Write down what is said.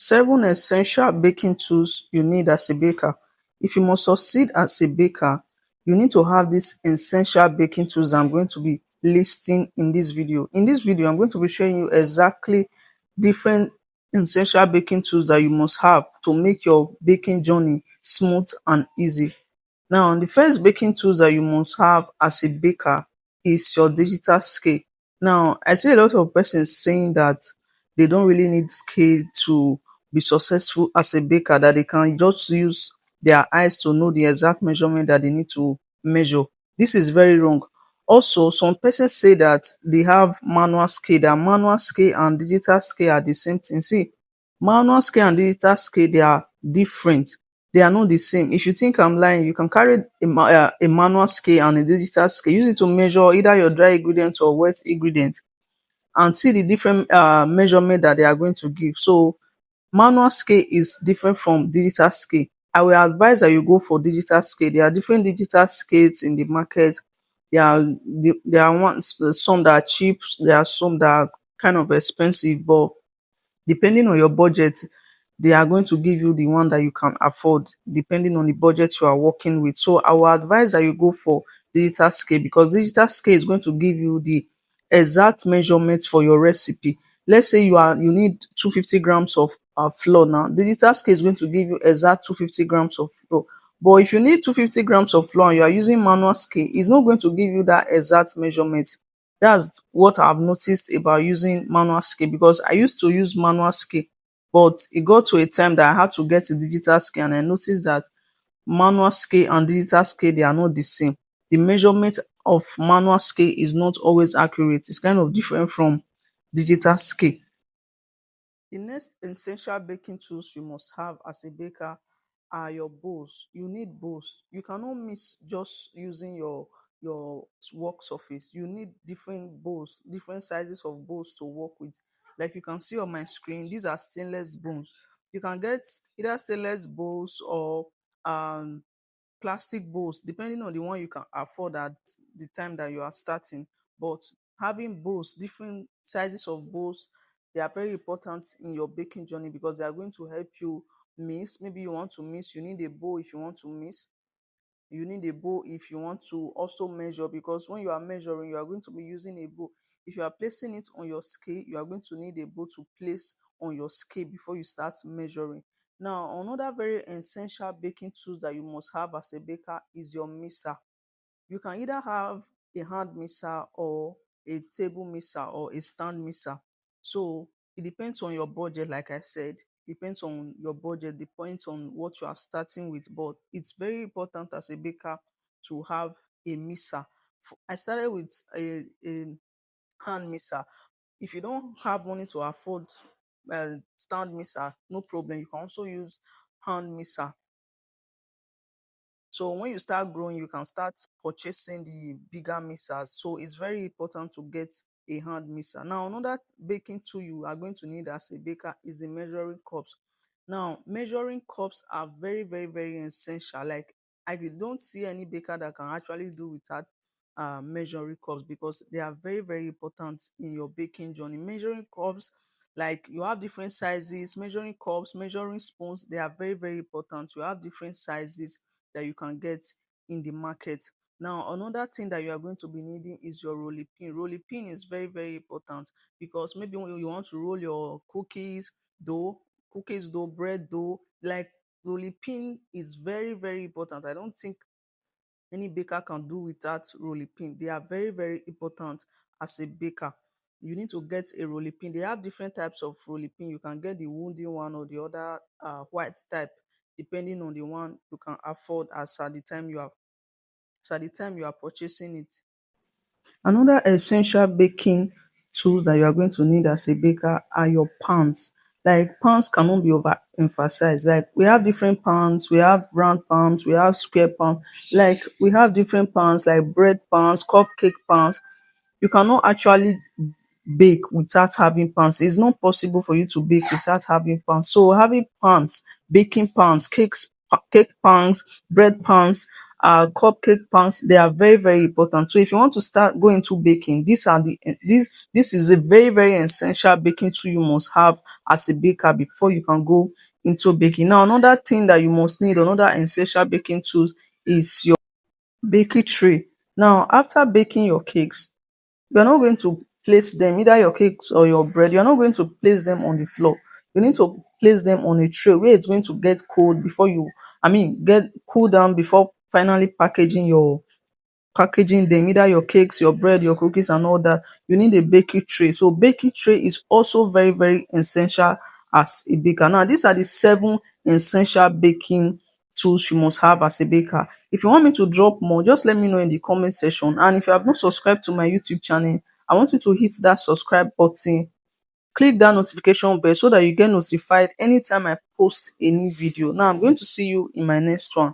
7 essential baking tools you need as a baker. If you must succeed as a baker, you need to have these essential baking tools that I'm going to be listing in this video. In this video, I'm going to be showing you exactly different essential baking tools that you must have to make your baking journey smooth and easy. Now, the first baking tools that you must have as a baker is your digital scale. Now, I see a lot of persons saying that they don't really need scale to be successful as a baker, that they can just use their eyes to know the exact measurement that they need to measure. This is very wrong. Also, some persons say that they have manual scale, that manual scale and digital scale are the same thing. See, manual scale and digital scale, they are different. They are not the same. If you think I'm lying, you can carry a manual scale and a digital scale. Use it to measure either your dry ingredients or wet ingredients and see the different measurement that they are going to give. So manual scale is different from digital scale. I will advise that you go for digital scale. There are different digital scales in the market. There are ones, some that are cheap, there are some that are kind of expensive, but depending on your budget, they are going to give you the one that you can afford depending on the budget you are working with. So I will advise that you go for digital scale, because digital scale is going to give you the exact measurement for your recipe. Let's say you need 250 grams of flour. Now digital scale is going to give you exact 250 grams of flour. But if you need 250 grams of flour and you are using manual scale, it's not going to give you that exact measurement. That's what I've noticed about using manual scale, because I used to use manual scale, but it got to a time that I had to get a digital scale, and I noticed that manual scale and digital scale, they are not the same. The measurement of manual scale is not always accurate. It's kind of different from digital scale. The next essential baking tools you must have as a baker are your bowls. You need bowls. You cannot miss just using your work surface. You need different bowls, different sizes of bowls to work with. Like you can see on my screen, these are stainless bowls. You can get either stainless bowls or um plastic bowls, depending on the one you can afford at the time that you are starting. But having bowls, different sizes of bowls, they are very important in your baking journey, because they are going to help you mix. Maybe you want to mix, you need a bowl. If you want to mix, you need a bowl. If you want to also measure, because when you are measuring, you are going to be using a bowl. If you are placing it on your scale, you are going to need a bowl to place on your scale before you start measuring. Now, another very essential baking tools that you must have as a baker is your mixer. You can either have a hand mixer or a table mixer or a stand mixer. So it depends on your budget. Like I said, depends on your budget, depends on what you are starting with, but it's very important as a baker to have a mixer. I started with a hand mixer. If you don't have money to afford stand mixer, no problem, you can also use hand mixer. So when you start growing, you can start purchasing the bigger mixers. So it's very important to get a hand mixer. Now, another baking tool you are going to need as a baker is the measuring cups. Now, measuring cups are very, very, very essential. Like, I don't see any baker that can actually do without measuring cups, because they are very, very important in your baking journey. Measuring cups, like you have different sizes, measuring cups, measuring spoons, they are very, very important. You have different sizes that you can get in the market. Now, another thing that you are going to be needing is your rolling pin. Rolling pin is very, very important, because maybe when you want to roll your cookies dough, bread dough, like rolling pin is very, very important. I don't think any baker can do without rolling pin. They are very, very important as a baker. You need to get a rolling pin. They have different types of rolling pin. You can get the wooden one or the other white type, depending on the one you can afford as at the time you are purchasing it. Another essential baking tools that you are going to need as a baker are your pans. Like, pans cannot be overemphasized. Like, we have different pans, we have round pans, we have square pans. Like, we have different pans like bread pans, cupcake pans. You cannot actually bake without having pans. It's not possible for you to bake without having pans. So having pans, baking pans, cake pans, bread pans cupcake pans, they are very, very important. So if you want to start go into baking, these are the this is a very, very essential baking tool you must have as a baker before you can go into baking. Now, another thing that you must need, another essential baking tools, is your baking tray. Now, after baking your cakes, you are not going to place them, either your cakes or your bread, you are not going to place them on the floor. You need to place them on a tray where it's going to get cold before you, get cool down before finally packaging them, either your cakes, your bread, your cookies and all that. You need a baking tray. So baking tray is also very, very essential as a baker. Now, these are the 7 essential baking tools you must have as a baker. If you want me to drop more, just let me know in the comment section. And if you have not subscribed to my YouTube channel, I want you to hit that subscribe button, click that notification bell so that you get notified anytime I post a new video. Now, I'm going to see you in my next one.